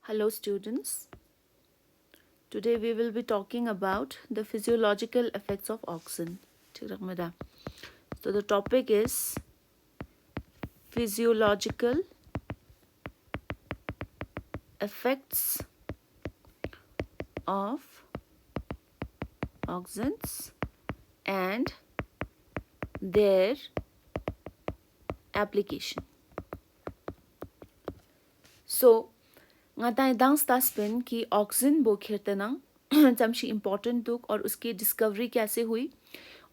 Hello students. Today we will be talking about the physiological effects of oxygen. ठीक है मेरा. So the topic is physiological effects of oxygens and their application. So nga tayo dang spin कि oxygen बो खेरतना तमशी important दुख और उसकी discovery कैसे हुई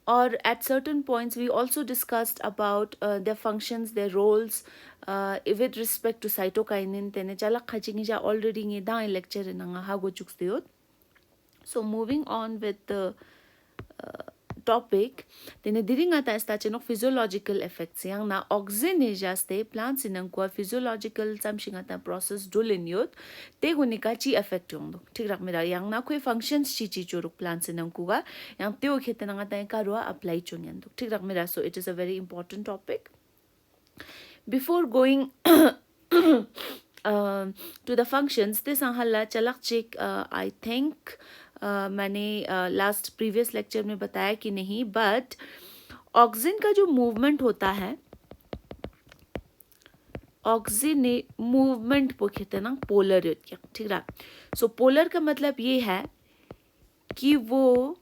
और at certain points we also discussed about their functions, their roles with respect to cytokinin tene chala khajingi ja already ngi da lecture na nga hago chuksteot. So moving on with the topic tene diringa ta sta cheno physiological effects yang na oxygen jaste plant sinang ko physiological samshinga ta process dulin yot te hunika chi effect yong do ठीक rak mera yang na koi functions chi chi churuk plant sinang ko ga yang teo khete na ta ka ro apply chung yan do ठीक rak mera. So it is a very important topic. Before going to the functions this halla chalak check I think मैंने last previous lecture में बताया कि नहीं but oxygen का जो movement होता है ऑक्सीजन मूवमेंट को कहते हैं ना पोलर ठीक है. सो पोलर का मतलब ये है कि वो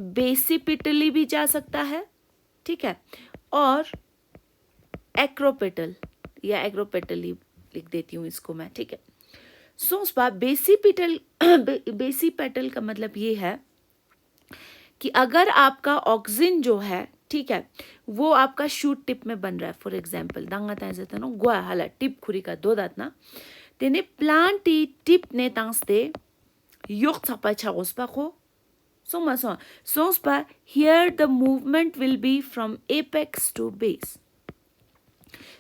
बेसिपिटली भी जा सकता है ठीक है और एक्रोपेटल या एग्रोपेटली लिख देती हूँ इसको मैं ठीक है. सो बेसिपेटल का मतलब ये है कि अगर आपका ऑक्सीजन जो है ठीक है वो आपका शूट टिप में बन रहा है फॉर एग्जांपल दांगा तायजता नो गोया हाला टिप खुरी का दो दात ना तेने प्लांट टिप ने तांसते योक छपा छागोस पा को सोंस पा here the movement will be from apex to base.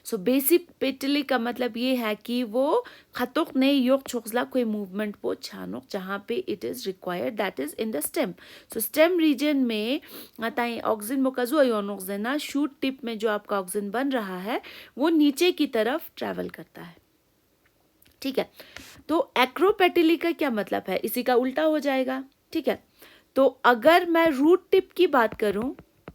सो बेसिपेटली का मतलब ये है कि वो खतोक ने योग छोकला कोई मूवमेंट को छानोक जहाँ पे it is required that is in the stem. So stem region में ताई ऑक्सीजन मोकाजो आयोनोक देना शूट टिप में जो आपका ऑक्सीजन बन रहा है वो नीचे की तरफ ट्रैवल करता है ठीक है. तो एक्रोपेटली का क्या मतलब है इसी का उल्टा हो जाएगा ठीक है. तो अगर मैं रूट टिप की बात करूं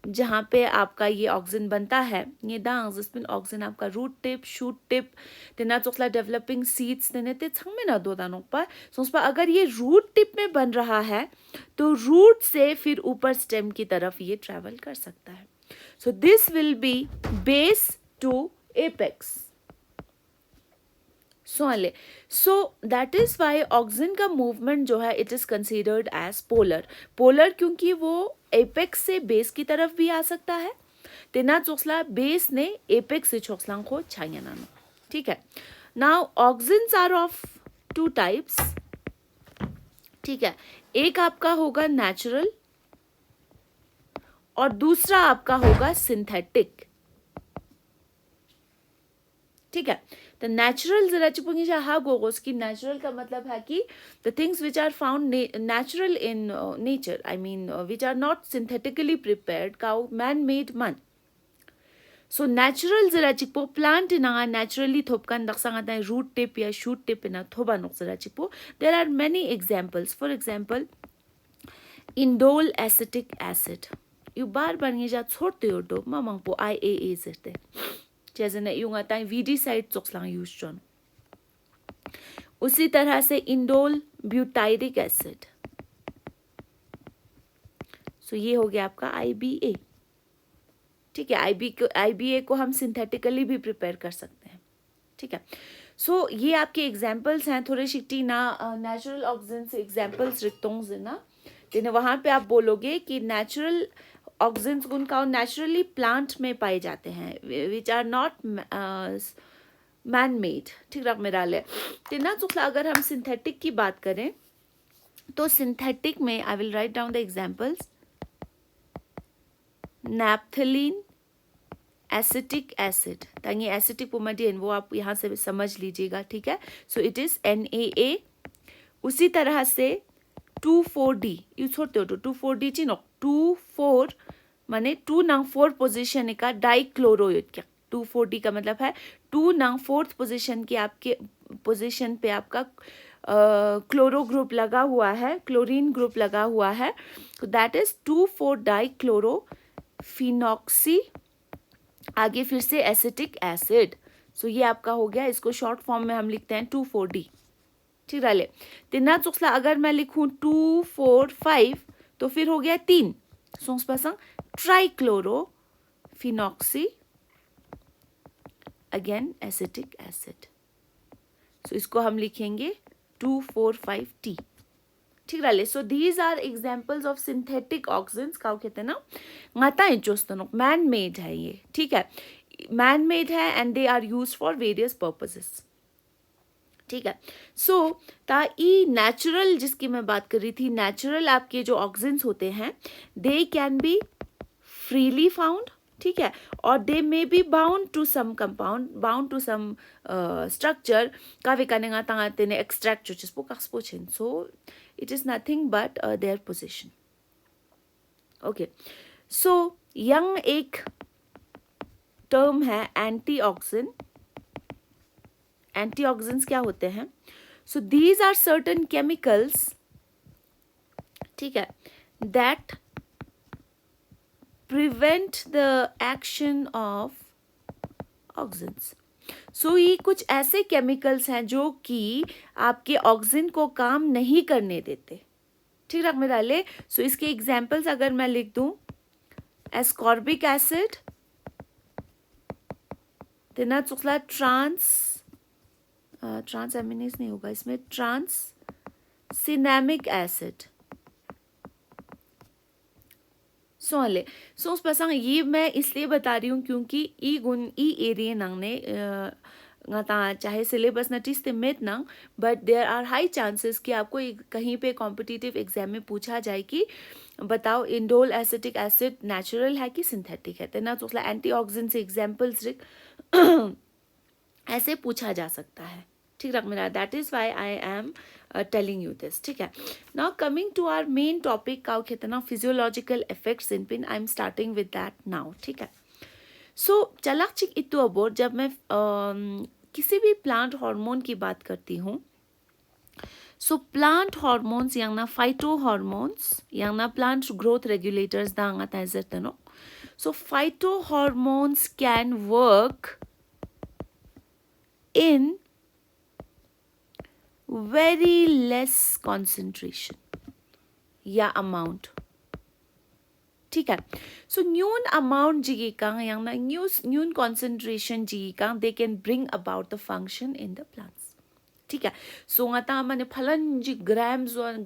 जहाँ पे आपका ये ऑक्सीजन बनता है ये दांग जिसमें ऑक्सीजन आपका रूट टिप शूट टिप तेना चोखला डेवलपिंग सीड्स तेने ते छंग में ना दो दानों पर सोच पर अगर ये रूट टिप में बन रहा है तो रूट से फिर ऊपर स्टेम की तरफ ये ट्रैवल कर सकता है. So this will be base to apex. So that is why auxin का मूवमेंट जो है it is considered as polar क्योंकि वो एपेक्स से बेस की तरफ भी आ सकता है तेना चोक्सला बेस ने एपेक्स से चोक्सलांग को छाया नानो ठीक है. Now auxins are of two types ठीक है. एक आपका होगा नेचुरल और दूसरा आपका होगा सिंथेटिक ठीक है. तो नेचुरल जरा चुपूंगी हा गोगोस की नेचुरल का मतलब है कि the things which are found natural in nature I mean which are not synthetically prepared काउ मैन मेड मन. सो नेचुरल जरा चिपो प्लांट ना नेचुरली थोपकान दक्षांगा रूट टिप या शूट टिप ना थोबा नोक जरा चिपो there are many examples. For example indole acetic acid यू बार ये जा छोड़ते हो डो मामंग पो IAA जरते जैसे न यूं आता है VD साइड चोक्सलांग यूज चोन. उसी तरह से इंडोल ब्यूटाइरिक एसिड सो ये हो गया आपका IBA ठीक है. IBA को हम सिंथेटिकली भी प्रिपेयर कर सकते हैं ठीक है. सो ये आपके एग्जाम्पल्स हैं थोड़े शिट्टी ना नेचुरल ऑक्सीजन से एग्जाम्पल्स रिक्तोंग ना तेने वहाँ पे आप बोलोगे कि नेचुरल ऑक्सीजन्स उनका नेचुरली प्लांट में पाए जाते हैं which are not man made ठीक रख मेरा ले तेना चुखला. अगर हम सिंथेटिक की बात करें तो सिंथेटिक में I will write down the examples. Naphthalene acetic acid ताकि एसिटिक पोमेडियन वो आप यहाँ से समझ लीजिएगा ठीक है. So it is NaA. उसी तरह से 2,4-D यू छोड़ते हो 2,4-D चिनो 2,4 माने 2 पोजीशन का डाइक्लोरोइड क्या 2,4-D का मतलब है 2 पोजीशन के आपके पोजीशन पे आपका क्लोरो ग्रुप लगा हुआ है, क्लोरीन ग्रुप लगा हुआ है, तो दैट इज 2,4-डाइक्लोरोफिनॉक्सी, आगे फिर से एसिटिक एसिड। सो ये आपका हो गया, इसको शॉर्ट फॉर्म में हम लिखते हैं 2,4-D। ठीक है, तिना चुक्सला अगर मैं लिखूं 2,4,5 तो फिर हो गया 3 सोंस पासंग trichlorophenoxy, again acetic acid. So इसको हम लिखेंगे 2,4,5-T। ठीक है, so these are examples of synthetic auxins. का कहते हैं ना ngata इंचोस्तनो, मैन मेड है ये, ठीक है, मैन मेड है and they are used for various purposes. ठीक है, सो ई नेचुरल जिसकी मैं बात कर रही थी, नेचुरल आपके जो ऑक्सीजन्स होते हैं they can be freely found, ठीक है, और they may be bound to some compound, bound to some structure का विकानेगा तांगा तेने एक्सट्रैक्ट जो चिस्पो कास्पो छिन। सो it is nothing but their position. Okay, so young एक term है antioxidant। antioxidants क्या होते हैं? So these are certain chemicals, ठीक है, that prevent the action of oxidants. सो ये कुछ ऐसे केमिकल्स हैं जो कि आपके ऑक्सीजन को काम नहीं करने देते। ठीक है मेरा ले, सो इसके एग्जांपल्स अगर मैं लिख दूं, एस्कॉर्बिक एसिड, तेना चुकला ट्रांस एमिनेज नहीं होगा इसमें, ट्रांस सिनेमिक एसिड। सो पसंग ये मैं इसलिए बता रही हूँ क्योंकि ई गुण ई एरिया नंग ने चाहे सिलेबस न टीस मित नंग, but there are high chances कि आपको कहीं पे कॉम्पिटिटिव एग्जाम में पूछा जाए कि बताओ इंडोल एसिटिक एसिड नेचुरल है कि सिंथेटिक है। तेना तो एंटीऑक्सीडेंट से एग्जाम्पल्स ऐसे पूछा जा सकता है। ठीक है मेरा, that is why I am telling you this. ठीक है, now coming to our main topic का कहते ना physiological effects in pin, I'm starting with that now. ठीक है, so चलाक चिक इतु अबोर जब मैं किसी भी प्लांट हार्मोन की बात करती हूँ, so plant hormones yang na phytohormones yang na plant growth regulators da nga taizet no, so phytohormones can work in very less concentration या amount। ठीक है, so न्यून amount जिगी का yang ना न्यून concentration जिगी का they can bring about the function in the plants। ठीक है, so ngata माने फलन जी grams and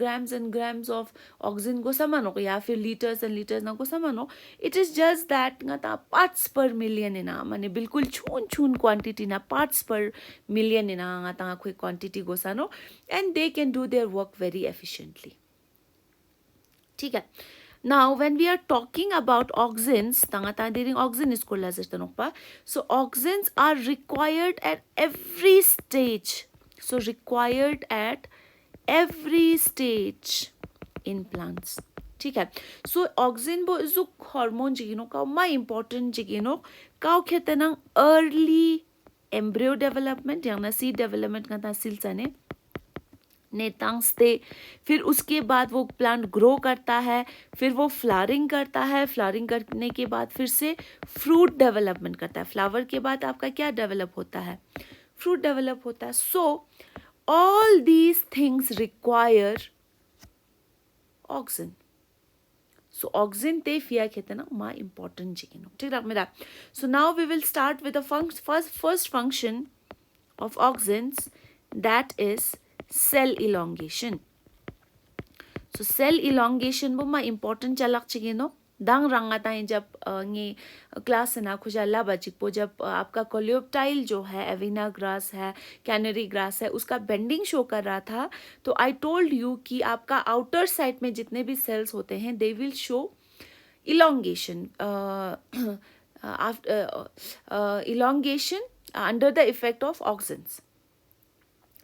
grams of oxygen को समानो या फिर liters and liters ना को समानो, it is just that ngata parts per million इना माने बिल्कुल छून quantity ना parts per million इना ngata कोई quantity को सानो, and they can do their work very efficiently। ठीक है, now when we are talking about oxygens tanga during oxygen is kolla pa, so oxygens are required at every stage, so required at every stage in plants। ठीक है, so oxygen bo is hormone jigino का मा important jigino का कहते ना early embryo development या ना seed development का ता सिलसने नेतांगस्ते, फिर उसके बाद वो प्लांट ग्रो करता है, फिर वो फ्लावरिंग करता है, फ्लावरिंग करने के बाद फिर से फ्रूट डेवलपमेंट करता है, फ्लावर के बाद आपका क्या डेवलप होता है, फ्रूट डेवलप होता है। So all these things require oxygen. So oxygen ते फिया कहते ना मा इम्पोर्टेंट जिगिनो। ठीक है मेरा, so now we will start with the first function of auxins, that is cell elongation। so cell elongation वो मा important चलक चिगे नो दांग रंगा ताई जब ये क्लास ना खुजा ला बचिक पो जब आपका कोलियोप्टाइल जो है एविना ग्रास है, कैनरी ग्रास है, उसका बेंडिंग शो कर रहा था, तो आई टोल्ड यू कि आपका आउटर साइड में जितने भी सेल्स होते हैं they will show elongation elongation under the effect of oxygens।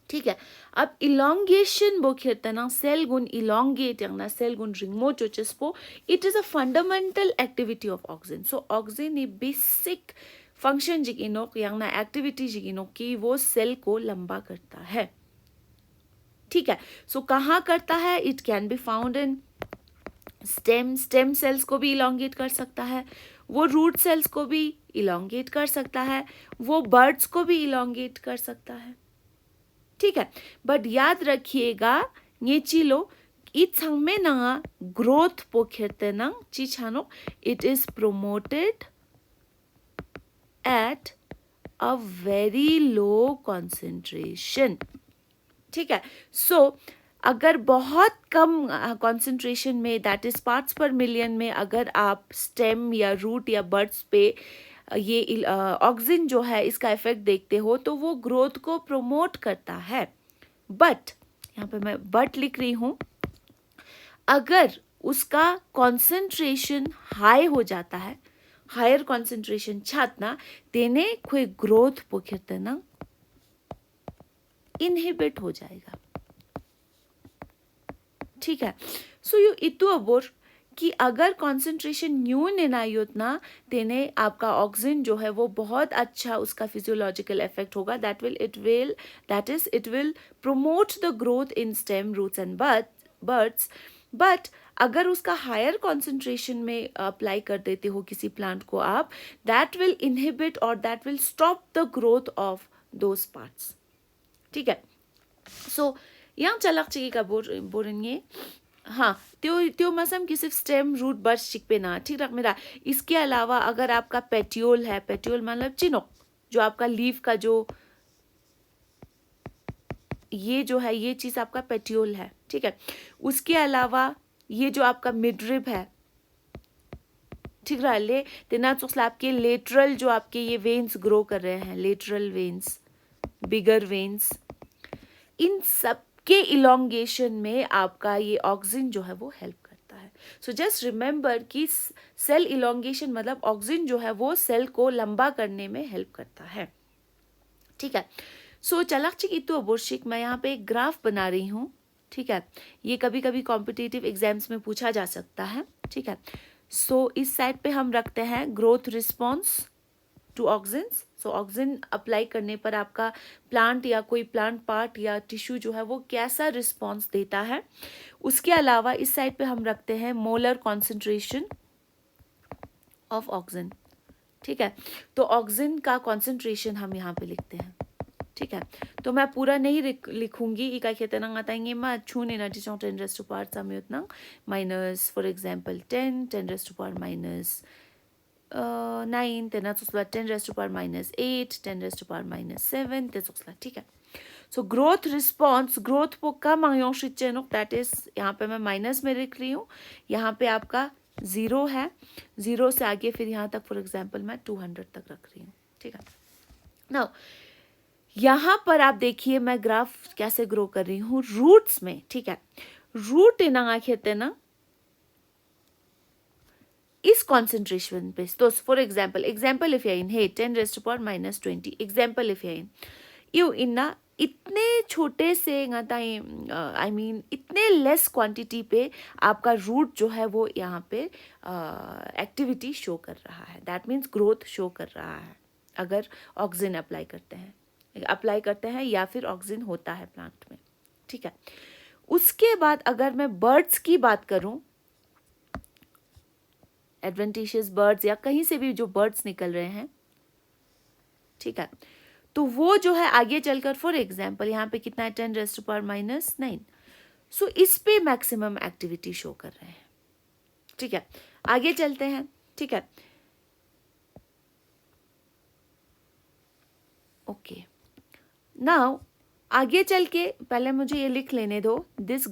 ठीक है, अब इलोंगेशन बो खेते ना सेल गुण इलोंगेट या ना सेल गुण रिंगमो चोचेस्पो, it is a fundamental activity of oxygen. So oxygen a basic function जिगिनोक यांगना एक्टिविटी जिगिनोक की वो सेल को लंबा करता है, ठीक है। सो कहाँ करता है? It can be found in stem cells को भी इलोंगेट कर सकता है, वो रूट सेल्स को भी इलोंगेट कर सकता है, वो बर्ड्स को भी इलोंगेट कर सकता है, ठीक है। बट याद रखिएगा ये चीलो इत्संगमे नंगा ग्रोथ पोखेते नंग चिछानो it is promoted at a very low concentration, ठीक है। सो अगर बहुत कम कॉन्सेंट्रेशन में, that is parts per million में, अगर आप स्टेम या रूट या बर्ड्स पे ये ऑक्सिन जो है इसका इफेक्ट देखते हो तो वो ग्रोथ को प्रोमोट करता है। बट यहाँ पे मैं बट लिख रही हूँ, अगर उसका कॉन्सेंट्रेशन हाई हो जाता है, हायर कॉन्सेंट्रेशन छातना तेने कोई ग्रोथ पोखेतना इनहिबिट हो जाएगा, ठीक है। सो यू इतु अबोर कि अगर कॉन्सेंट्रेशन न्यून ना तेने आपका ऑक्सीजन जो है वो बहुत अच्छा उसका फिजियोलॉजिकल इफेक्ट होगा, that is it will promote the growth in stem roots and buds. But अगर उसका हायर कॉन्सेंट्रेशन में अप्लाई कर देते हो किसी प्लांट को आप, दैट विल इनहिबिट और that will stop the growth of those parts, ठीक है। सो yang chalak chigi का बोरेंगे, हाँ त्यो मसम की सिर्फ स्टेम रूट बर्ड्स चिक पे ना, ठीक रख मेरा। इसके अलावा अगर आपका पेट्योल है, पेट्योल मतलब चिनोक, जो आपका लीफ का जो ये जो है ये चीज आपका पेट्योल है, ठीक है। उसके अलावा ये जो आपका मिडरिब है, ठीक रहा ले तेना चुसला आपके लेटरल जो आपके ये वेन्स ग्रो कर रहे हैं, लेटरल वेन्स, बिगर वेन्स, इन सब के इलोंगेशन में आपका ये ऑक्सिन जो है वो हेल्प करता है। सो जस्ट रिमेंबर कि सेल इलोंगेशन मतलब ऑक्सिन जो है वो सेल को लंबा करने में हेल्प करता है, ठीक है। सो चलाकचिक इतु अबोर्शिक मैं यहाँ पे एक ग्राफ बना रही हूँ, ठीक है। ये कभी कभी कॉम्पिटिटिव एग्जाम्स में पूछा जा सकता है, ठीक है। सो इस साइड पे हम रखते हैं growth response to auxins. So auxin apply करने पर आपका प्लांट या कोई प्लांट पार्ट या टिश्यू जो है वो कैसा रिस्पॉन्स देता है। उसके अलावा इस साइड पे हम रखते हैं मोलर कॉन्सेंट्रेशन ऑफ ऑक्सिन, ठीक है। तो ऑक्सिन का कॉन्सेंट्रेशन हम यहाँ पे लिखते हैं, ठीक है। तो मैं पूरा नहीं लिखूंगी, इका खेतना आताएंगे मैं छूने ना जिसों 10 रेज़ टू पावर समय उतना minus for example 10 raise to power minus 9 तेना चुसला 10 raise to power minus 8 10 raise to power minus 7 ते चुसला, ठीक है। सो ग्रोथ रिस्पॉन्स ग्रोथ को कम आयोशिचेनो, दैट इज यहाँ पे मैं माइनस में लिख रही हूँ, यहाँ पे आपका 0 है, 0 से आगे फिर यहाँ तक फॉर एग्जांपल मैं 200 तक रख रही हूँ, ठीक है। नाउ यहाँ पर आप देखिए मैं ग्राफ कैसे ग्रो कर रही हूँ रूट्स में, ठीक है। रूट इना खेते ना इस कॉन्सेंट्रेशन पे, तो for example if in he 10 raise to power minus 20 example if in you इन्ना इतने छोटे से आई मीन इतने लेस क्वांटिटी पे आपका रूट जो है वो यहाँ पे एक्टिविटी शो कर रहा है, दैट मीन्स ग्रोथ शो कर रहा है अगर ऑक्सिन अप्लाई करते हैं या फिर ऑक्सिन होता है प्लांट में, ठीक है। उसके बाद अगर मैं बर्ड्स की बात करूं, एडवेंटिशियस बर्ड्स या कहीं से भी जो बर्ड्स निकल रहे हैं, ठीक है, तो वो जो है आगे चलकर फॉर एग्जाम्पल यहाँ पे कितना है 10 रेज़ टू पावर माइनस 9, सो इस पे मैक्सिमम एक्टिविटी शो कर रहे हैं, ठीक है। आगे चलते हैं, ठीक है, ओके। नाउ आगे चल के पहले मुझे ये लिख लेने दो, this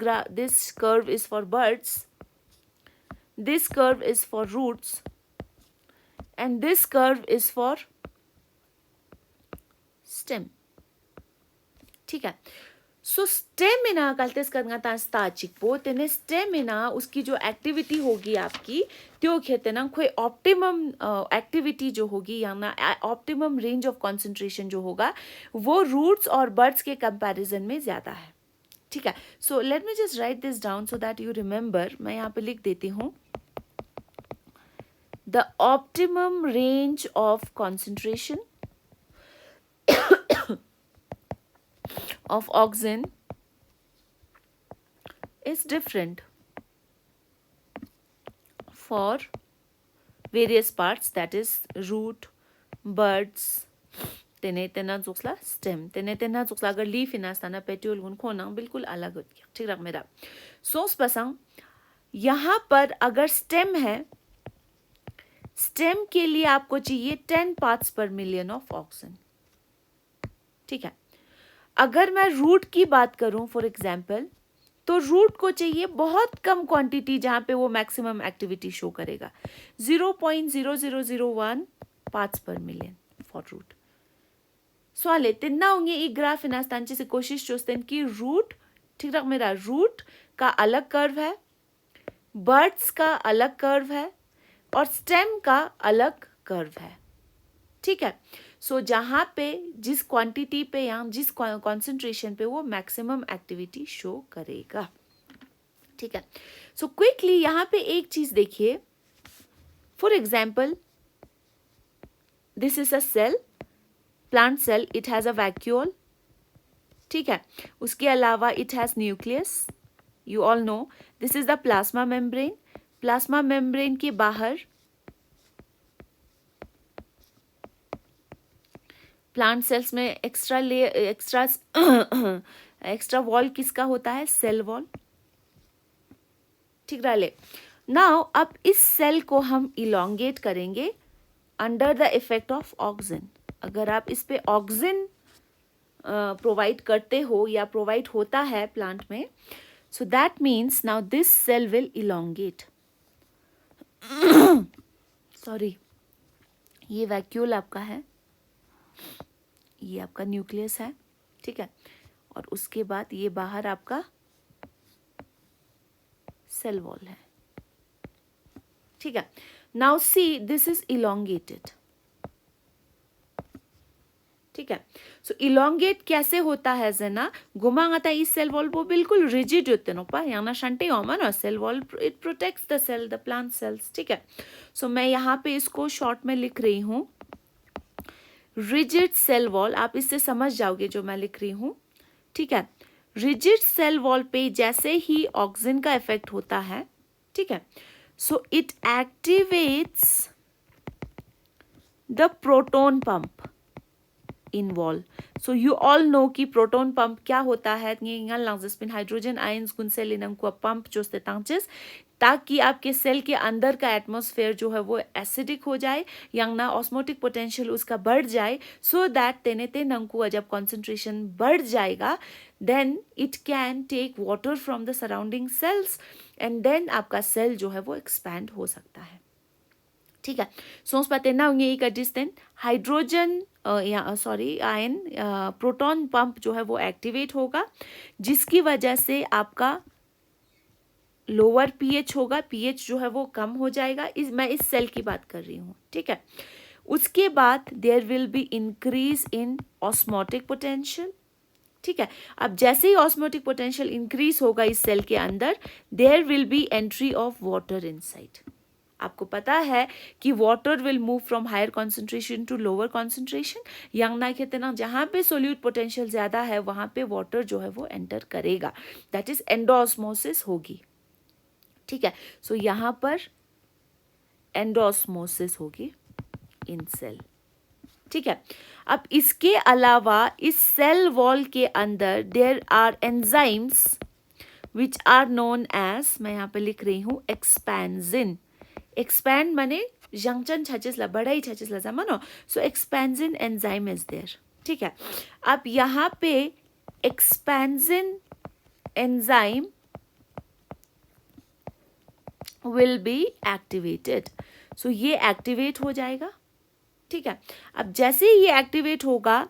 curve is for birds, this curve is for roots and this curve is for stem, ठीक है। सो स्टेमिना कलतेस करना तास्ता चिकपो तेने स्टेमिना उसकी जो एक्टिविटी होगी आपकी त्यो कहते ना कोई ऑप्टिमम एक्टिविटी जो होगी या ना ऑप्टिमम रेंज ऑफ कंसंट्रेशन जो होगा वो रूट्स और बर्ड्स के कंपैरिजन में ज्यादा है, ठीक है। So let me just right this down so that you remember, मैं यहाँ पे लिख देती हूँ the optimum range of concentration of auxin is different for various parts, that is root, buds, tena जुक्सला stem, tena जुक्सला अगर leaf इनास्ताना petiole गुन खोना बिल्कुल अलग होती है. ठीक रख मेरा. सोच पसंग यहाँ पर अगर stem है, stem के लिए आपको चाहिए 10 parts per million of auxin. ठीक है. अगर मैं root की बात करूं फॉर एग्जाम्पल, तो रूट को चाहिए बहुत कम क्वांटिटी जहां पे वो मैक्सिमम एक्टिविटी शो करेगा. 0.0001 parts per million for root. सवाल तिन्ना होंगे एक ग्राफ इनास्तांची से कोशिश चोस्ते कि रूट, ठीक है मेरा, रूट का अलग कर्व है, बर्ड्स का अलग कर्व है और स्टेम का अलग कर्व है. ठीक है. सो जहां पे जिस क्वांटिटी पे या जिस कॉन्सेंट्रेशन पे वो मैक्सिमम एक्टिविटी शो करेगा. ठीक है. सो क्विकली यहां पे एक चीज देखिए. For example this is a cell, plant cell, it has a vacuole. ठीक है. उसके अलावा it has nucleus. You all know this is the plasma membrane. Plasma membrane के बाहर प्लांट सेल्स में एक्स्ट्रा वॉल किसका होता है? Cell wall. ठीक रहे. नाउ अब इस सेल को हम इलोंगेट करेंगे under the effect of auxin. अगर आप इस पे ऑक्सिन प्रोवाइड करते हो या प्रोवाइड होता है प्लांट में, so that means now this cell will elongate. Sorry, ये वैक्यूल आपका है, ये आपका न्यूक्लियस है. ठीक है. और उसके बाद ये बाहर आपका सेल वॉल है. ठीक है. Now see this is elongated. ठीक है. सो इलोंगेट कैसे होता है जना घुमांगाता इस सेल वॉल वो बिल्कुल रिजिड होते नो पा यहाँ शांति होमा ना cell wall, it protects the cell, the plant cells. ठीक है. सो मैं यहाँ पे इसको शॉर्ट में लिख रही हूँ रिजिड सेल वॉल. आप इससे समझ जाओगे जो मैं लिख रही हूं. ठीक है. रिजिड सेल वॉल पे जैसे ही ऑक्सिन का इफेक्ट होता है, ठीक है, so it activates the proton pump in wall. So you all no कि प्रोटॉन पंप क्या होता है. हाइड्रोजन आयंस गुन सेल इन पंप जो ताकि आपके सेल के अंदर का एटमॉस्फेयर जो है वो एसिडिक हो जाए या ना ऑस्मोटिक पोटेंशियल उसका बढ़ जाए, सो दैट तेनेते नंकु जब कॉन्सेंट्रेशन बढ़ जाएगा then it can take water from the surrounding cells and then आपका सेल जो है वो एक्सपैंड हो सकता है. ठीक है. सोच पाते ना होंगे एक distant hydrogen ion proton pump जो है वो एक्टिवेट होगा, जिसकी वजह से आपका लोअर पीएच होगा. पीएच जो है वो कम हो जाएगा. मैं इस सेल की बात कर रही हूँ. ठीक है. उसके बाद there will be increase in osmotic potential. ठीक है. अब जैसे ही ऑस्मोटिक पोटेंशियल इंक्रीज होगा इस सेल के अंदर, there will be entry of water inside. आपको पता है कि water will move from higher concentration to lower concentration. यंग ना कहते ना जहाँ पे सोल्यूट पोटेंशियल ज्यादा है वहां पे वाटर जो है वो एंटर करेगा, दैट इज एंडोऑस्मोसिस होगी. ठीक है. सो यहां पर एंडोऑस्मोसिस होगी इन सेल. ठीक है. अब इसके अलावा इस सेल वॉल के अंदर there are enzymes which are known as, मैं यहां पे लिख रही हूं एक्सपैंजिन. एक्सपैंड माने जंक्शन छचिसला बड़ाई छचिसला जमानो. So expansin enzyme is there. ठीक है. अब यहां पे expansin enzyme will be activated. So ये एक्टिवेट हो जाएगा. ठीक है. अब जैसे ही ये एक्टिवेट होगा,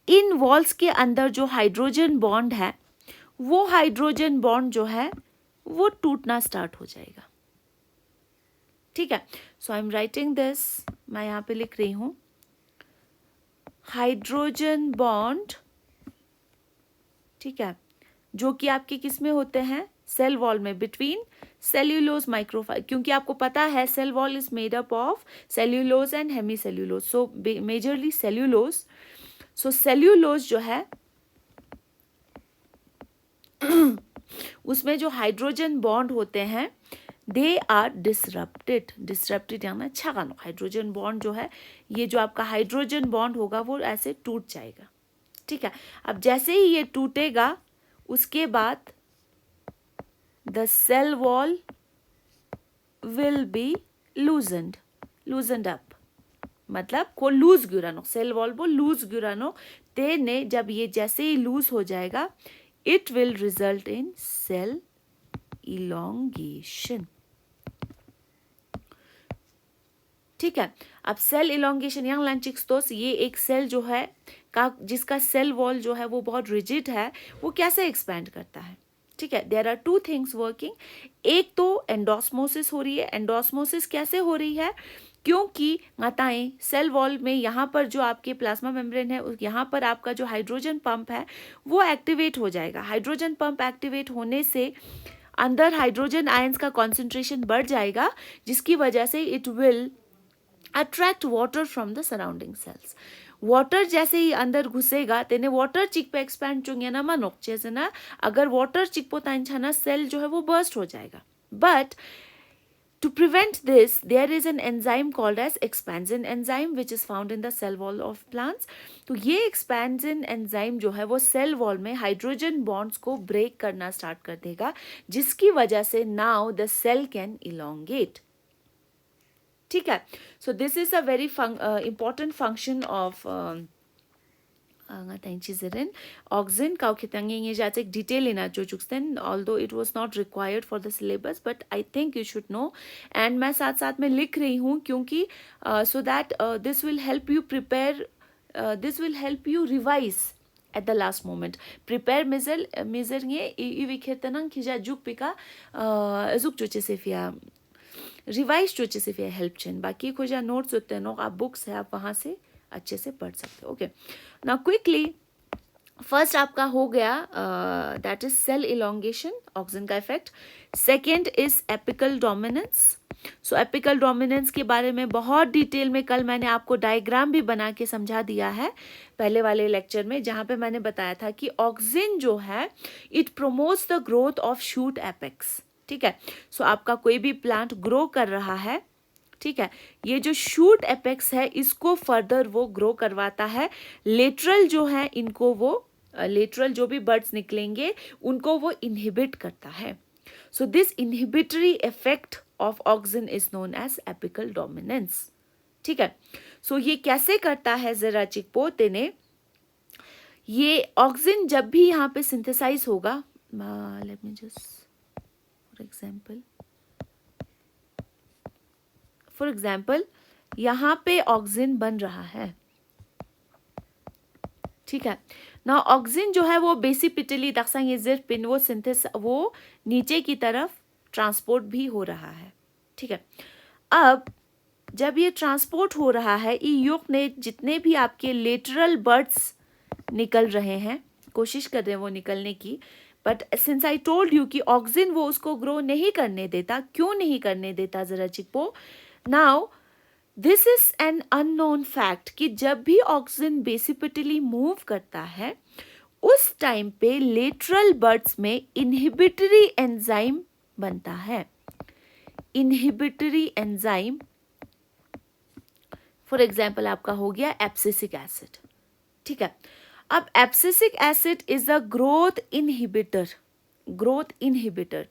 इन वॉल्स के अंदर जो हाइड्रोजन बॉन्ड है वो हाइड्रोजन बॉन्ड जो है वो टूटना स्टार्ट हो जाएगा. ठीक है. सो आई एम राइटिंग दिस, मैं यहां पे लिख रही हूं हाइड्रोजन बॉन्ड. ठीक है. जो कि आपके किस में होते हैं? सेल वॉल में, बिटवीन सेल्यूलोज माइक्रोफाइबर, क्योंकि आपको पता है cell wall is made up of cellulose and hemicellulose, so majorly cellulose. So cellulose जो है उसमें जो हाइड्रोजन बॉन्ड होते हैं दे आर डिसरप्टेड यानी छगानो. हाइड्रोजन बॉन्ड जो है, ये जो आपका हाइड्रोजन बॉन्ड होगा वो ऐसे टूट जाएगा. ठीक है, अब जैसे ही ये टूटेगा उसके बाद the cell wall will be loosened up, मतलब को लूज ग्यूरानो, सेल वॉल वो लूज ग्यूरानो तेने. जब ये जैसे ही लूज हो जाएगा it will result in cell elongation. ठीक है, अब सेल इलोंगेशन यंग लंचिक्सटोस, ये एक सेल जो है का जिसका सेल वॉल जो है वो बहुत रिजिड है, वो कैसे एक्सपैंड करता है. ठीक है, there are two things working. एक तो एंडोस्मोसिस हो रही है. एंडोस्मोसिस कैसे हो रही है, क्योंकि माताएं सेल वॉल में यहाँ पर जो आपके प्लाज्मा मेम्ब्रेन है यहाँ पर आपका जो हाइड्रोजन पंप है वो एक्टिवेट हो जाएगा. हाइड्रोजन पंप एक्टिवेट होने से अंदर हाइड्रोजन आयंस का कॉन्सेंट्रेशन बढ़ जाएगा, जिसकी वजह से it will attract water from the surrounding sales. Water जैसे ही अंदर घुसेगा तेने वाटर चिक पे एक्सपैंड चुंगे ना मनोक जैसे ना, अगर वाटर चिक पो तांछाना सेल जो है वो बर्स्ट हो जाएगा. But to prevent this, there is an enzyme called as expansion enzyme which is found in the cell wall of plants. तो ये expansion enzyme जो है वो cell wall में hydrogen bonds को break करना start कर देगा, जिसकी वजह से now the cell can elongate. ठीक है, so this is a very important function of auxin kaukitangi jace detail in ajochuksten, although it was not required for the syllabus, but I think you should know. And मैं साथ साथ में लिख रही हूँ क्योंकि so that this will help you prepare, this will help you revise at the last moment. Prepare measure nge ivikhetanang khija juk pika zuk choche sefia revise चोचे से फिर हेल्प चेन. बाकी को जो नोट्स होते हैं नो आप books है आप वहाँ से अच्छे से पढ़ सकते हो. ओके, नाउ क्विकली फर्स्ट आपका हो गया that is cell elongation, auxin का effect. Second is apical dominance. So apical dominance के बारे में बहुत डिटेल में कल मैंने आपको डायग्राम भी बना के समझा दिया है पहले वाले लेक्चर में, जहाँ पे मैंने बताया था कि ऑक्सिन जो है it promotes the growth of shoot apex. ठीक है, सो आपका कोई भी प्लांट ग्रो कर रहा है, ठीक है, ये जो शूट एपेक्स है इसको फर्दर वो ग्रो करवाता है. लेटरल जो है इनको वो लेटरल जो भी बर्ड्स निकलेंगे उनको वो इनहिबिट करता है. So this inhibitory effect of auxin is known as apical dominance. ठीक है, सो ये कैसे करता है जरा चिकपो तेने. ये ऑक्सिन जब भी यहाँ पे सिंथेसाइज होगा, let me just for example यहाँ पे ऑक्सिन बन रहा है. ठीक है, ना ऑक्सिन जो है वो बेसिपिटली दक्षांग ये जिर पिन वो सिंथेस वो नीचे की तरफ ट्रांसपोर्ट भी हो रहा है. ठीक है, अब जब ये ट्रांसपोर्ट हो रहा है ये योग ने जितने भी आपके लेटरल बर्ड्स निकल रहे हैं, कोशिश कर रहे हैं वो निकलने की, but since I told you कि ऑक्सिन वो उसको ग्रो नहीं करने देता. क्यों नहीं करने देता जरा चिकपो. Now this is an unknown fact कि जब भी ऑक्सिन बेसिपिटली मूव करता है उस टाइम पे लेटरल बर्ड्स में इनहिबिटरी एंजाइम बनता है. इनहिबिटरी एंजाइम फॉर एग्जाम्पल आपका हो गया एब्सिसिक एसिड. ठीक है, अब abscisic acid is a growth inhibitor.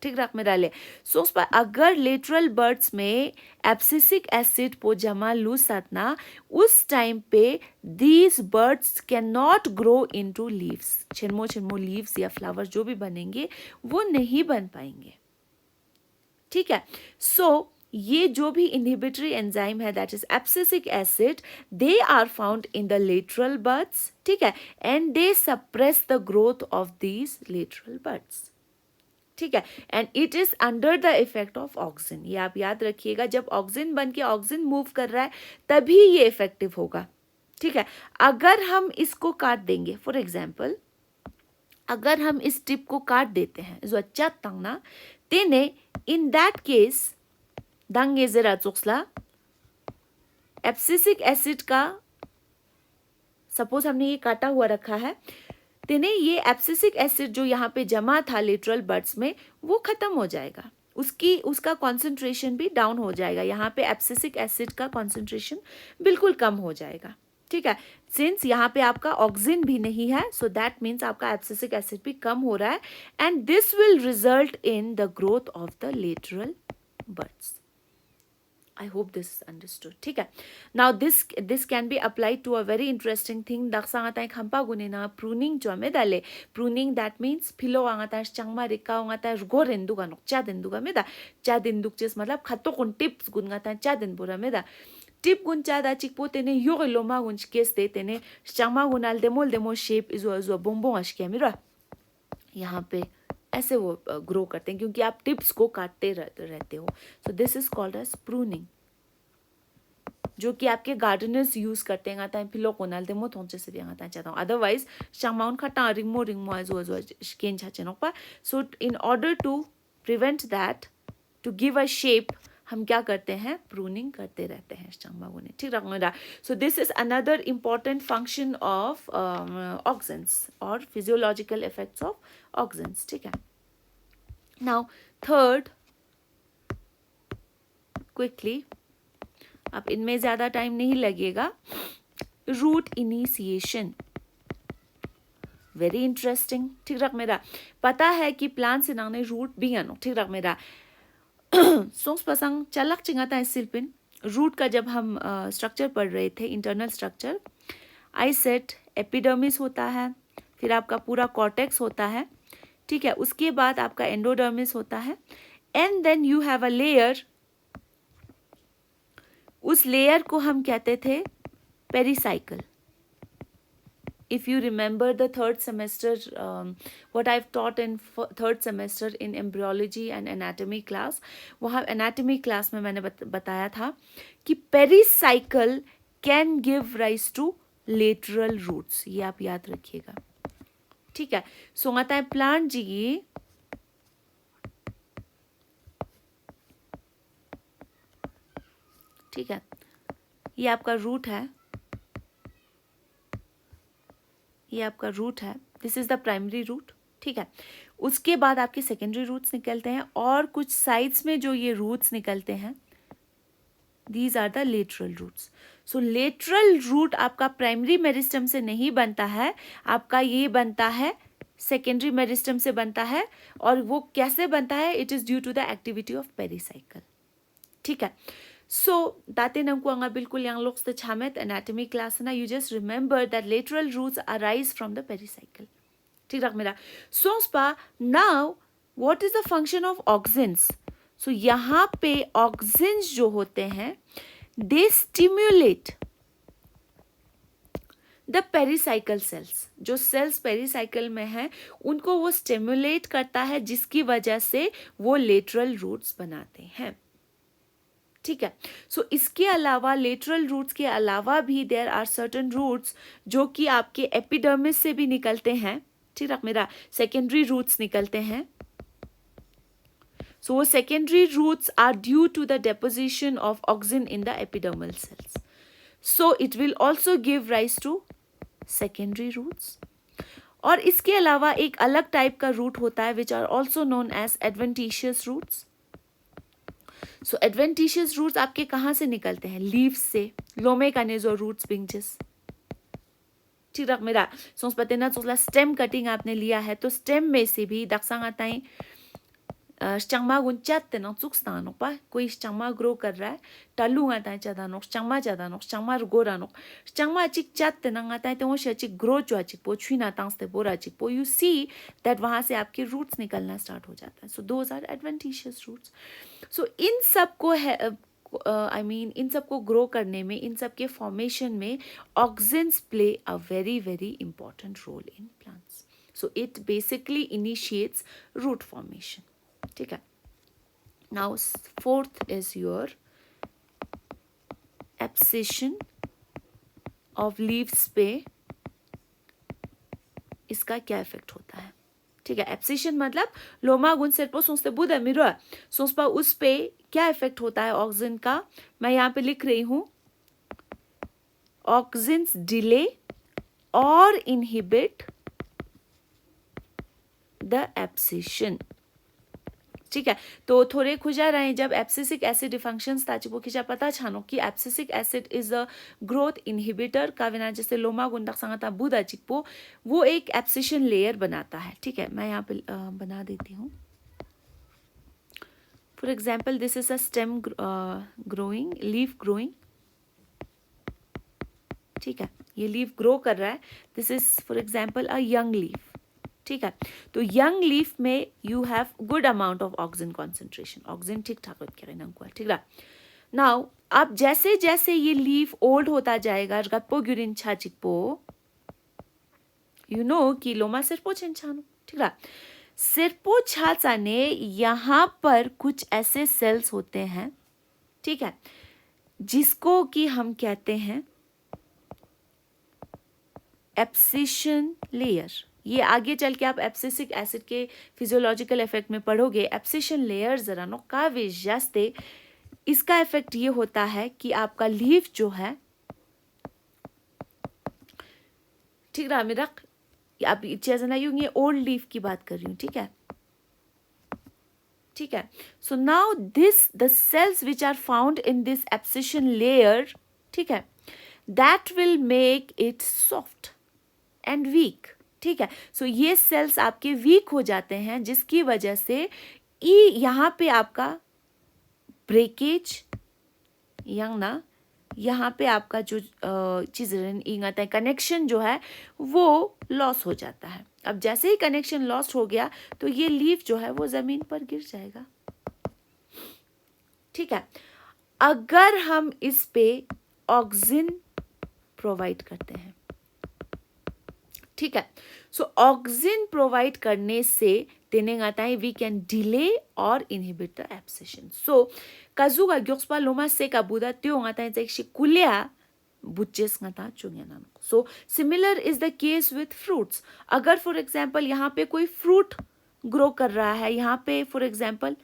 ठीक रख में डाले. सो उस पर अगर लेटरल बर्ड्स में एब्सिसिक एसिड पो जमा लू सतना उस टाइम पे these buds can not grow into leaves. छिनमो लीव्स या फ्लावर्स जो भी बनेंगे वो नहीं बन पाएंगे. ठीक है, सो ये जो भी इनहिबिटरी एंजाइम है that is abscisic acid, they are found in the lateral birds. ठीक है, and they suppress the growth of these lateral birds. ठीक है, and it is under the effect of auxin. ये आप याद रखिएगा, जब ऑक्सिन बन के ऑक्सिन मूव कर रहा है तभी ये इफेक्टिव होगा. ठीक है, अगर हम इसको काट देंगे, फॉर एग्जाम्पल अगर हम इस टिप को काट देते हैं जो अच्छा तंगना तेने In that case, Dangezera Zuxla, abscisic acid का सपोज हमने ये काटा हुआ रखा है, तेने ये एब्सिसिक एसिड जो यहाँ पे जमा था लेटरल बड्स में वो खत्म हो जाएगा, उसका कॉन्सेंट्रेशन भी डाउन हो जाएगा, यहाँ पे एब्सिसिक एसिड का कॉन्सेंट्रेशन बिल्कुल कम हो जाएगा, ठीक है। सिंस यहाँ पे आपका ऑक्सिन भी नहीं है, सो दैट मीन्स आपका एब्सिसिक एसिड भी कम हो रहा है, and this will result in the growth of the lateral buds. I hope this is understood. ठीक है. Now this can be applied to a very interesting thing. Daksa nga tayo khampa gune na pruning jo me dale. Pruning that means philo nga tayo changma rika nga tayo go rendu ga nok cha dendu ga me da. Cha dendu ches matlab khato kon tips gun nga tayo cha den bora me da. Tip gun cha da chik po tene yo loma gun kes de tene changma gunal demol shape izo bonbon ashke mira. यहाँ पे ऐसे वो grow करते हैं क्योंकि आप tips को काटते रहते हो. So this is called as pruning, जो कि आपके गार्डनर्स यूज करते हैं. आता है फिलो कोनाल दे मो थोंचे से दिया आता चाहता हूं, अदरवाइज शामाउन खटा रिंगमो जो स्किन छाचे नोक पा. So in order to prevent that, to give a shape, हम क्या करते हैं, प्रूनिंग करते रहते हैं चांगमागुने. ठीक रखना. सो this is another important function of auxins और फिजियोलॉजिकल इफेक्ट्स ऑफ ऑक्सिन्स. ठीक है. नाउ थर्ड, क्विकली, अब इनमें ज्यादा टाइम नहीं लगेगा, रूट इनिशिएशन. Very interesting. ठीक रख मेरा. पता है कि प्लांट से नाने रूट भी आनो. ठीक रख मेरा. सोंस पसंग चलक चिंगाता है सिल्पिन. रूट का जब हम स्ट्रक्चर पढ़ रहे थे, इंटरनल स्ट्रक्चर, आई सेट एपिडर्मिस होता है, फिर आपका पूरा कॉर्टेक्स होता है. ठीक है. उसके बाद आपका एंडोडर्मिस होता है, and then you have a layer. उस लेयर को हम कहते थे pericycle. If you remember the third semester, what I've taught in third semester in embryology and anatomy class, वहाँ anatomy class में मैंने बताया था कि pericycle can give rise to lateral roots. ये आप याद रखिएगा. ठीक है. सो आता है प्लांट जी, ठीक है, ये आपका रूट है, ये आपका रूट है. This is the primary root. ठीक है. उसके बाद आपके सेकेंडरी रूट्स निकलते हैं, और कुछ साइड्स में जो ये रूट्स निकलते हैं, these are the lateral roots. So lateral root आपका प्राइमरी मेरिस्टम से नहीं बनता है, आपका ये बनता है सेकेंडरी मेरिस्टम से बनता है. और वो कैसे बनता है, it is due to the activity of pericycle. ठीक है. So dati nang ko nga bilkul yang looks the chamet anatomy class na, you just remember that lateral roots arise from the pericycle. ठीक रख मेरा. So spa, now what is the function of auxins? So यहाँ पे auxins जो होते हैं, they stimulate the pericycle cells. जो cells pericycle में हैं, उनको वो stimulate करता है, जिसकी वजह से वो lateral roots बनाते हैं. ठीक है. सो इसके अलावा, लेटरल रूट्स के अलावा भी देयर आर सर्टेन रूट्स जो कि आपके एपिडर्मिस से भी निकलते हैं. ठीक है मेरा. सेकेंडरी रूट्स निकलते हैं. सो वो secondary roots are due to the deposition of auxin in the epidermal cells. So it will also give rise to secondary roots. और इसके अलावा एक अलग टाइप का रूट होता है which are also known as adventitious roots. So adventitious roots आपके कहाँ से निकलते हैं, लीव्स से. लोमे का नेजो रूट्स बिंचेस. ठीक है मेरा. सोच पते ना, सोचला स्टेम कटिंग आपने लिया है, तो स्टेम में से भी दक्षांग आता है चंगमा गुंचाते ना चुकस्तानो पा. कोई चंगमा ग्रो कर रहा है, टल्लू आता है चादानो चंगमा गोरानो चंगमा चिक चाते ना आता है, तो वो चिक ग्रो जो चिक पो छुना तांसते बोरा चिक पो, यू सी दैट वहां से आपके रूट्स निकलना स्टार्ट हो जाता है. So those are adventitious roots. So इन सब को इन सब को ग्रो करने में, इन सब के फॉर्मेशन में auxins play a very very important role in plants. So it basically initiates root formation. ठीक है. Now fourth is your abscission of leaves पे. इसका क्या इफेक्ट होता है. ठीक है. एब्सिशन मतलब लोमा गुन सेरपो सोचते बुदा मिरो सोचपा उस पे क्या इफेक्ट होता है ऑक्सिन का. मैं यहाँ पे लिख रही हूँ ऑक्सिन्स डिले और इनहिबिट द एब्सिशन. ठीक है. तो थोड़े खुजा रहे जब एब्सिसिक एसिड फंक्शंस था वो खिंचा पता छानो कि abscisic acid is a growth inhibitor का बिना जैसे लोमा गुंडक संगता बुदा चिकपो वो एक एब्सिशन लेयर बनाता है. ठीक है. मैं यहाँ पे बना देती हूँ. For example this is a stem growing leaf growing. ठीक है. ये लीफ ग्रो कर रहा है. This is for example a young leaf. ठीक है. तो यंग लीफ में you have good amount of auxin concentration. Auxin ठीक ठाक रखे ठीक है. नाउ अब जैसे जैसे ये लीफ ओल्ड होता जाएगा रगपो ग्यूरिन छाचिकपो यू नो कि लोमा सिरपो छेंछानो. ठीक है. सिरपो छाचा ने यहाँ पर कुछ ऐसे सेल्स होते हैं. ठीक है. जिसको कि हम कहते हैं एब्सिशन लेयर. ये आगे चल के आप एब्सिसिक एसिड के फिजियोलॉजिकल इफेक्ट में पढ़ोगे. एब्सिशन लेयर जरा नो का विजास्ते इसका इफेक्ट ये होता है कि आपका लीफ जो है ठीक है मेरा आप चेजना यूं ये ओल्ड लीफ की बात कर रही हूँ. ठीक है. ठीक है. So now this the cells which are found in this abscission layer. ठीक है. That will make it soft and weak. ठीक है. सो ये सेल्स आपके वीक हो जाते हैं जिसकी वजह से यहाँ पे आपका ब्रेकेज ना यहाँ पे आपका जो चीज कनेक्शन जो है वो लॉस हो जाता है. अब जैसे ही कनेक्शन लॉस हो गया तो ये लीफ जो है वो जमीन पर गिर जाएगा. ठीक है. अगर हम इस पे ऑक्सिन प्रोवाइड करते हैं. ठीक है. सो ऑक्सिन प्रोवाइड करने से देने आता है वी कैन डिले और इनहिबिट द एब्सिशन. सो काजुगा ग्योक्सपा लोमा से का बुदा त्यो आता है जैसे कुलिया बुच्चेस ngata चुंगना. So similar is the case with fruits. अगर फॉर एग्जांपल यहाँ पे कोई फ्रूट ग्रो कर रहा है. यहाँ पे फॉर एग्जांपल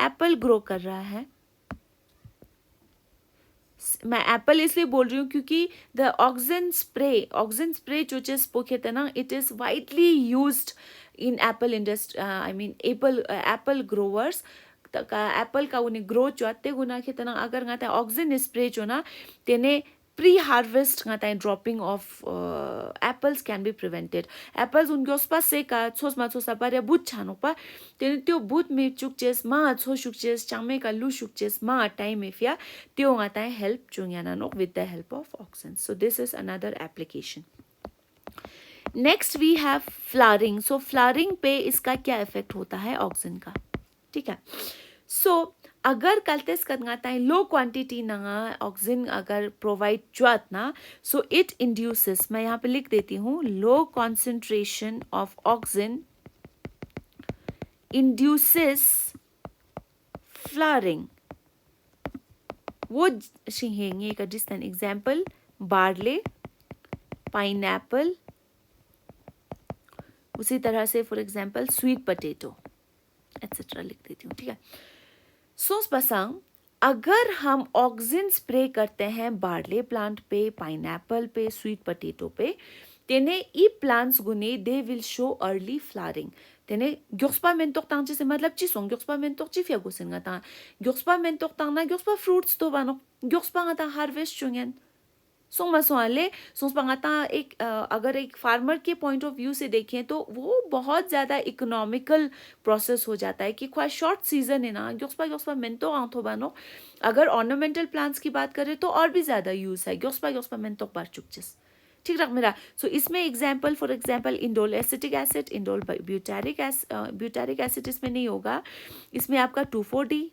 एप्पल ग्रो कर रहा है. मैं एप्पल इसलिए बोल रही हूँ क्योंकि द ऑक्सिन स्प्रे जो चीज पोखेते ना it is widely used in Apple industry. I mean Apple growers Apple का उन्हें ग्रो जो आते गुना खेते ना अगर गाता है ऑक्सिन स्प्रे जो ना तेने प्री हार्वेस्ट गाता है dropping of apples can be prevented. Apples उनके उस पास से का छोसा पर या बुत छानो पर तेने त्यो बुत में चुकचेस माँ छो शुकचेस चामे का लू शुकचेस माँ टाइम में फिया त्यो गाता है हेल्प चुंगियाना नो with the help of auxin. So this is another application. Next we have flowering. So flowering पे इसका क्या इफेक्ट होता है ऑक्सिन का. ठीक है. सो अगर कलतेस करना है लो क्वांटिटी ना ऑक्सिन अगर प्रोवाइड जुआत ना सो इट इंड्यूसेस. मैं यहाँ पे लिख देती हूँ low concentration of auxin induces flowering. वो शिहेंगे का डिस्टेंट एग्जाम्पल बार्ले पाइनएप्पल. उसी तरह से for example sweet potato etcetera लिख देती हूँ. ठीक है. सोच पसंग अगर हम ऑक्सिन स्प्रे करते हैं बार्ले प्लांट पे पाइनएप्पल पे स्वीट पोटैटो पे तेने ई प्लांट्स गुने they will show early flowering. तेने ग्योक्सपा मेंटोक तांग से मतलब चिसोंग ग्योक्सपा मेंटोक चिफिया गुसिंगा ता ग्योक्सपा मेंटोक तांग ना ग्योक्सपा फ्रूट्स तो बानो ग्योक्सपा ngata हार्वेस्ट चुंगन सो मसवाले सोचपांगाता एक अगर एक फार्मर के पॉइंट ऑफ व्यू से देखें तो वो बहुत ज़्यादा इकोनॉमिकल प्रोसेस हो जाता है कि ख्वा शॉर्ट सीजन है ना ग्योक्सपा मेंटो आंथो बानो. अगर ऑर्नामेंटल प्लांट्स की बात करें तो और भी ज़्यादा यूज़ है ग्योक्सपा मेंटो बार चुकचिस. ठीक रख मेरा. सो इसमें example for example indole acetic acid indole butyric acid इसमें नहीं होगा. इसमें आपका 2,4-D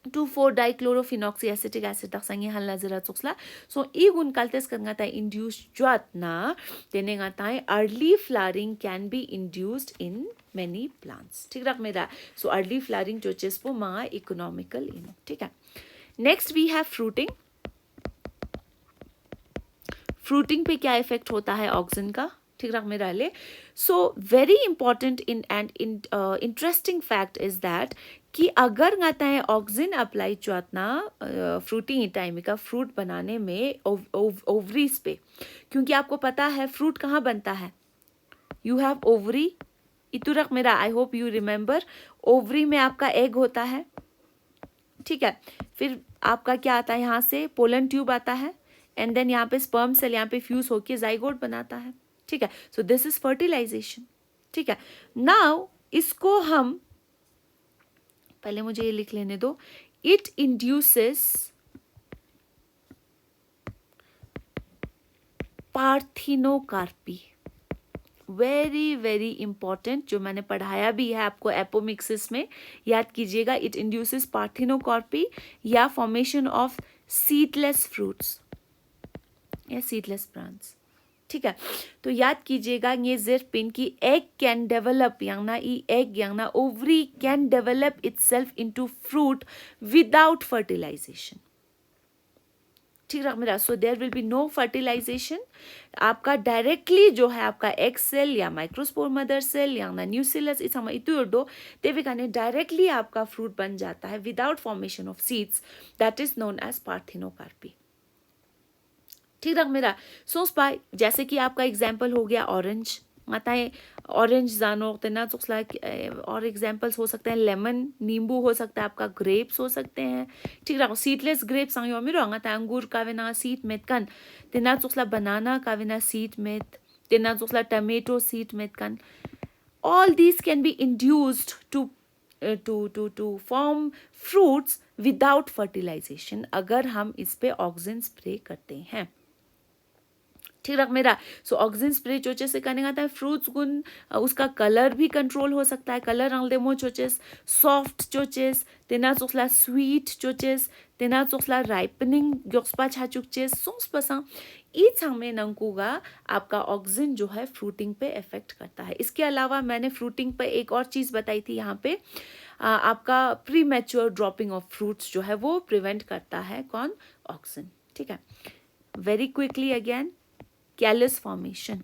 2,4-डाइक्लोरोफिनॉक्सी एसिटिक एसिड तक संगे हल्ला जरा चुक्सला. सो ई गुण कालतेस करना था इंड्यूस जुआत ना तेने गाता है early flowering can be induced in many plants. ठीक रख मेरा. सो अर्ली फ्लावरिंग जो चीज वो माँ इकोनॉमिकल इन. ठीक है. Next we have fruiting. Fruiting पे क्या इफेक्ट होता है ऑक्सिन का. ठीक रख मेरा ले. So very important in and interesting fact is that कि अगर गाता है ऑक्सिन अप्लाई चुआतना फ्रूटिंग टाइम का फ्रूट बनाने में ओवरीज पे, क्योंकि आपको पता है फ्रूट कहाँ बनता है. यू हैव ओवरी, इतु रख मेरा. I hope you remember, ovary में आपका एग होता है, ठीक है. फिर आपका क्या आता है, यहाँ से पोलन ट्यूब आता है, एंड देन यहाँ पे स्पर्म सेल यहाँ पे फ्यूज होके जाइगोट बनाता है, ठीक है. सो दिस इज फर्टिलाइजेशन, ठीक है. नाउ इसको हम पहले मुझे ये लिख लेने दो. It induces parthenocarpy. Very very important, जो मैंने पढ़ाया भी है आपको एपोमिक्सिस में, याद कीजिएगा. इट इंड्यूसेस पार्थिनोकार्पी या फॉर्मेशन ऑफ सीडलेस फ्रूट्स या सीडलेस प्लांट्स, ठीक है. तो याद कीजिएगा ये जिरपिन की एग कैन डेवलप यांगना ई एग यांगना ovary can develop itself into fruit without fertilisation, ठीक है मेरा. So there will be no fertilisation. आपका डायरेक्टली जो है आपका एग सेल या माइक्रोस्पोर मदर सेल या न्यूसिलस इस हम इतुर्डो देविकाने डायरेक्टली आपका फ्रूट बन जाता है without formation of seeds. That is known as parthenocarpy, ठीक है मेरा. सोच पाए जैसे कि आपका एग्जाम्पल हो गया ऑरेंज, माताएं ऑरेंज जानो तेना चुकला. और एग्जाम्पल्स हो सकते हैं लेमन, नींबू हो सकता है आपका, ग्रेप्स हो सकते हैं, ठीक है. सीडलेस ग्रेप्स आंगे मिरो अंगा अंगूर कावेना सीड मेट कन, तेना चुकला बनाना कावेना सीड मेट, तेना चुकला टमेटो सीड मेट कन. All these can be induced to form fruits without fertilisation अगर हम इस पे ऑक्सिन स्प्रे करते हैं, ठीक है मेरा. सो ऑक्सिन स्प्रे चोचे से करने आता है फ्रूट्स गुन, उसका कलर भी कंट्रोल हो सकता है. कलर अंगदेमो चोचेस सॉफ्ट चोचेस, तेना चोसला स्वीट चोचेस, तेना चोसला राइपनिंग ग्योक्सपा छाचुकचेस सोस पसा ई छामे नंकुगा आपका ऑक्सिन जो है फ्रूटिंग पे इफेक्ट करता है. इसके अलावा मैंने फ्रूटिंग पे एक और चीज़ बताई थी यहाँ पे, आपका pre mature dropping of fruits जो है वो प्रिवेंट करता है कौन, ऑक्सिन, ठीक है. Very quickly again, callus formation,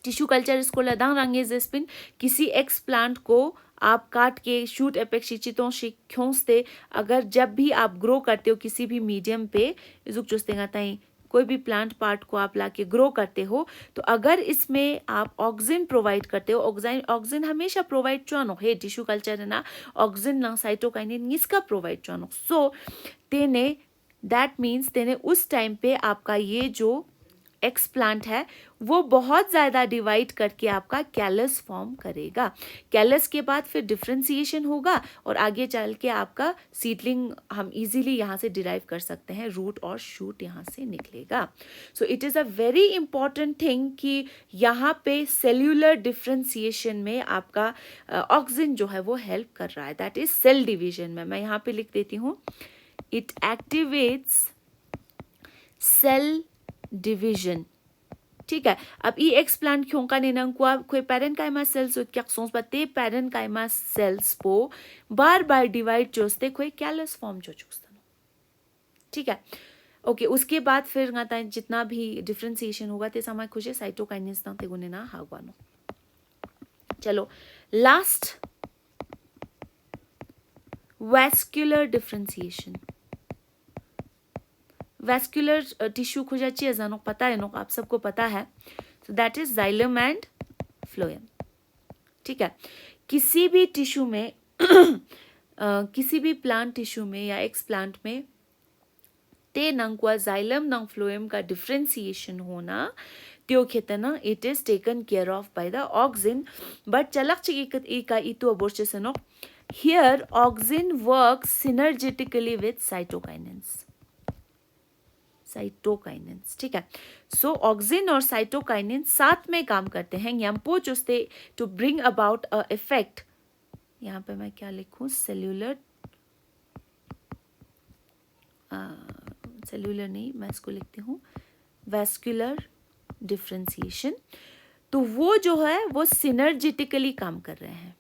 tissue culture इसको लदा रंगे जिसपिन किसी एक्स प्लांट को आप काट के शूट एपेक्शिचितों से खोंसते, अगर जब भी आप ग्रो करते हो किसी भी मीडियम पे इजुक चुस्तेगा ताई कोई भी प्लांट पार्ट को आप लाके ग्रो करते हो, तो अगर इसमें आप ऑक्सिन प्रोवाइड करते हो, ऑक्सिन हमेशा प्रोवाइड चुनो है टिश्यू कल्चर है ना, ऑक्सिन ना साइटोकाइनिन इसका प्रोवाइड चुनो. सो तेने दैट मीन्स तेने उस टाइम पे आपका ये जो एक्स प्लांट है वो बहुत ज़्यादा डिवाइड करके आपका कैलस फॉर्म करेगा. कैलस के बाद फिर डिफ्रेंसिएशन होगा और आगे चल के आपका सीडलिंग हम इजीली यहाँ से डिराइव कर सकते हैं, रूट और शूट यहाँ से निकलेगा. So it is a very important thing कि यहाँ पे सेल्यूलर डिफ्रेंसिएशन में आपका ऑक्सिन जो है वो हेल्प कर रहा है. दैट इज सेल डिविजन में. मैं यहाँ पे लिख देती हूँ, इट एक्टिवेट्स सेल डिवीजन, ठीक है. अब ई एक्स प्लांट क्यों का नेनंकुआ कोई पैरेनकाइमा सेल्स क्या सोच पाते पैरेनकाइमा सेल्स को बार बार डिवाइड जोस्ते कोई कैलस फॉर्म जो चुस्ता, ठीक है. ओके, उसके बाद फिर गाता है जितना भी डिफरेंशिएशन होगा ते समय खुशे साइटोकाइनेस ना ते गुने ना हागवानो. चलो last, vascular differentiation. Vascular tissue खुजा चीज है पता है आप सबको पता है. So that is xylem and phloem, ठीक है. किसी भी टिश्यू में किसी भी प्लांट टिश्यू में या एक्स प्लांट में ते नंकुआ जाइलम नंग फ्लोएम का डिफरेंशिएशन होना त्यो खेतना it is taken care of by the auxin. But चलक चिकी का इतु अबोर्चेसनो here auxin works synergetically with cytokinins, cytokinins, ठीक है. सो ऑक्सिन और साइटोकाइनेन साथ में काम करते हैं यम्पो चुस्ते to bring about a effect. यहाँ पे मैं क्या लिखूं, सेल्यूलर सेल्यूलर नहीं, मैं इसको लिखती हूँ वैस्कुलर डिफरेंशिएशन. तो वो जो है वो सिनर्जेटिकली काम कर रहे हैं,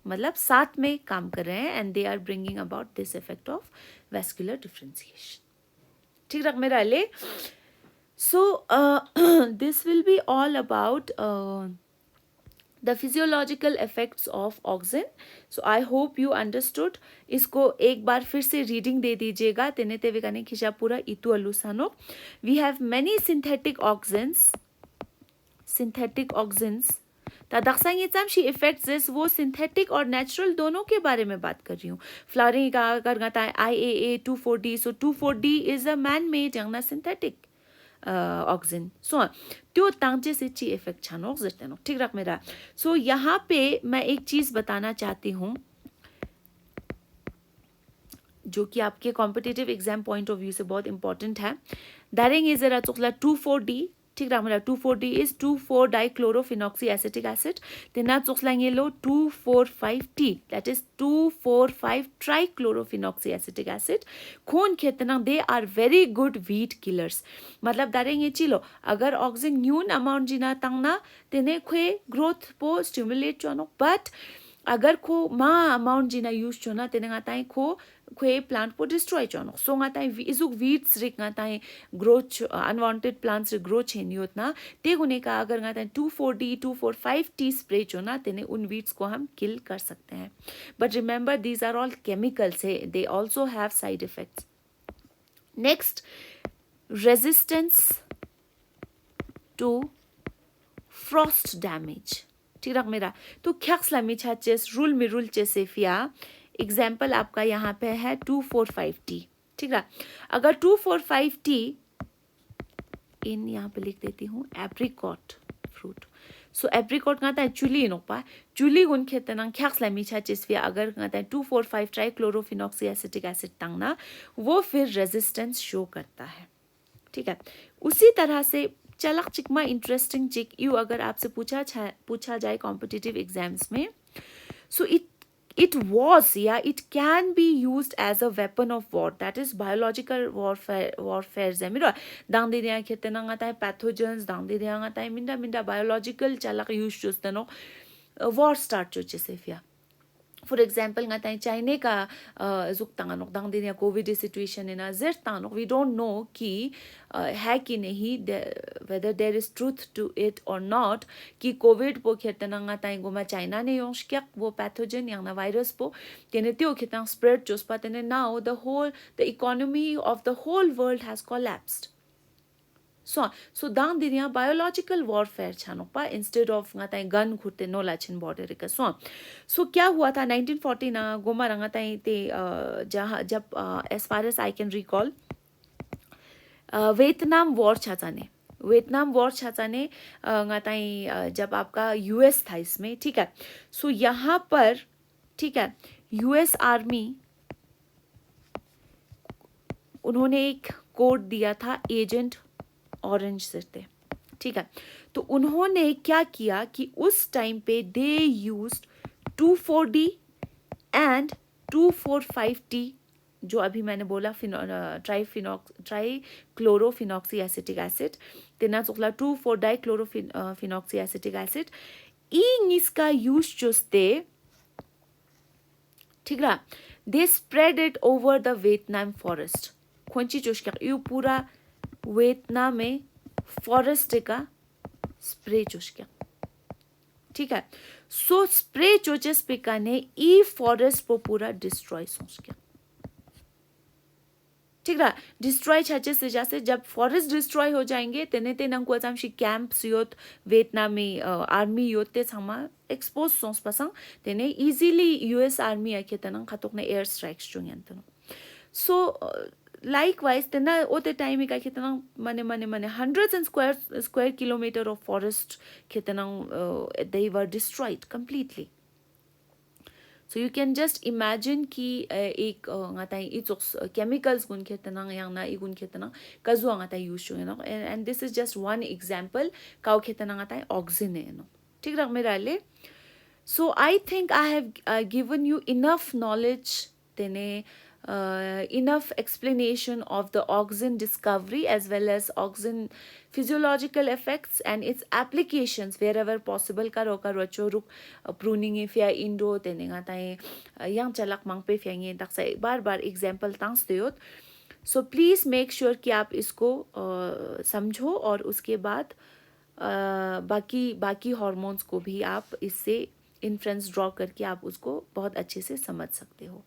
मतलब साथ में काम कर रहे हैं, and they are bringing about this effect of vascular differentiation, ठीक है मेरा ले. So this will be all about the physiological effects of auxin. So I hope you understood. इसको एक बार फिर से रीडिंग दे दीजिएगा. तेने तेवे कने खिशा पूरा इतु अलुसानो. We have many synthetic auxins. Synthetic auxins. तादक्सांग शी इफेक्ट्स वो सिंथेटिक और नेचुरल दोनों के बारे में बात कर रही हूँ. फ्लावरिंग का अगर गाता है IAA 2,4-D. So 2,4-D is a man made यांगना सिंथेटिक ऑक्सिन. सो त्यो तांचे से ची इफेक्ट छानो ऑक्सिन. ठीक रख मेरा. सो यहाँ पे मैं एक चीज बताना चाहती हूँ जो कि आपके competitive exam point of view से बहुत इंपॉर्टेंट है. दारेंग इज एरा चुकला 2,4-D. ठीक रहा मेरा. 2,4-D is 2,4-dichlorophenoxy acetic acid. तेना चुकलांगे लो 2,4,5-T. That is 2,4,5-trichlorophenoxy acetic acid. खून खेतना they are very good weed killers. मतलब दारेंगे चिलो अगर ऑक्सिन न्यून अमाउंट जिना तंगना तेने खुए ग्रोथ पो स्टिमुलेट चोनो. बट अगर खो मा अमाउंट जिना यूज चोना तेने गाताई खो खुए प्लांट को डिस्ट्रॉय चोनो. सो गाताई इजुक वीड्स रिक गाताई ग्रोथ अनवांटेड प्लांट्स ग्रो छेनी होतना ते गुने का अगर गाताई 2,4-D 2,4,5-T स्प्रे चोना तेने उन वीड्स को हम किल कर सकते हैं. But remember these are all chemicals है. They also have side effects. Next, resistance to frost damage. ठीक है मेरा. तो ख्याक्सला मिछा चेस रूल में रूल चेसेफिया एग्जाम्पल आपका यहाँ पे है 2,4,5-T. ठीक है. अगर 2,4,5-T इन यहाँ पे लिख देती हूँ एप्रिकॉट फ्रूट. सो एप्रिकॉट कहता है चुली नोपा चुली गुन खेतना ख्याक्सला मिछा चेसफिया अगर कहता है 2,4,5 ट्राइक्लोरोफिनॉक्सी एसिटिक एसिड तंगना वो फिर रेजिस्टेंस शो करता है. ठीक है. उसी तरह से चलक चिकमा इंटरेस्टिंग चिक यू अगर आपसे पूछा जाए कॉम्पिटिटिव एग्जाम्स में. सो it was, yeah, it can be used as a weapon of war. That is biological warfare zemiro dang de ya khete na ngata pathogens dang de ya ngata minda biological chalak use chustano war start choche sefia. For example गाता है चाइने का जुक तांगनोक दांग दिन या Covid situation है ना जेर तांगनोक we don't know कि है कि नहीं whether there is truth to it और नॉट कि कोविड पो खेतना गाता है गोमा चाइना ने योंश क्या वो पैथोजन या ना वायरस पो तेने त्यो खेता स्प्रेड जोस पाते ने now the economy of the whole world has collapsed. So dang dinia biological warfare छानोपा instead of ngatai gun खुरते no लाचिन border का. So क्या हुआ था 1940 ना गोमा रंगाताई ते जहाँ जब as far as I can recall Vietnam war छाचाने ngatai जब आपका US था इसमें. ठीक है. सो यहाँ पर ठीक है US आर्मी उन्होंने एक कोड दिया था एजेंट ऑरेंज से थे. ठीक है. तो उन्होंने क्या किया कि उस टाइम पे they used 2,4-D and 2,4,5-T जो अभी मैंने बोला ट्राइक्लोरोफिनॉक्सी एसिटिक एसिड तेना चुकला 2,4-डाइक्लोरोफिनॉक्सी एसिटिक एसिड इन इसका यूज चुस्ते. ठीक है. They spread it over the Vietnam forest. खोंची चुश क्या यू पूरा वियतनाम में फॉरेस्ट का स्प्रे चुस्क्या. ठीक है. सो स्प्रे चोचेस पिका ने ई फॉरेस्ट को पूरा डिस्ट्रॉय सोचक्या. ठीक है. डिस्ट्रॉय छाचे से जैसे जब फॉरेस्ट डिस्ट्रॉय हो जाएंगे तेने तेना को आमशी कैंप्स योत वियतनामी आर्मी योत ते समा एक्सपोज सोंस पसंग तेने इजीली US आर्मी आके तना खातोक ने एयर स्ट्राइक्स चुंगन तनो. सो likewise tena ote time ka kitna mane hundreds and square kilometer of forest kitna they were destroyed completely. So you can just imagine ki ek ngatai its chemicals gun kitna yang na igun kitna kazu ngatai use you know, and this is just one example kau kitna ngatai oxygen no. ठीक रख मेरा ले. So I think I have given you enough knowledge tene enough explanation of the auxin discovery as well as auxin physiological effects and its applications wherever possible karo choruk pruning if ya indo teninga tai yang chalak mangpe fyange daksa bar example tangs deyot. So please make sure कि आप इसको समझो और उसके बाद बाकी बाकी hormones को भी आप इससे इन्फ्रेंस ड्रॉ करके आप उसको बहुत अच्छे से समझ सकते हो।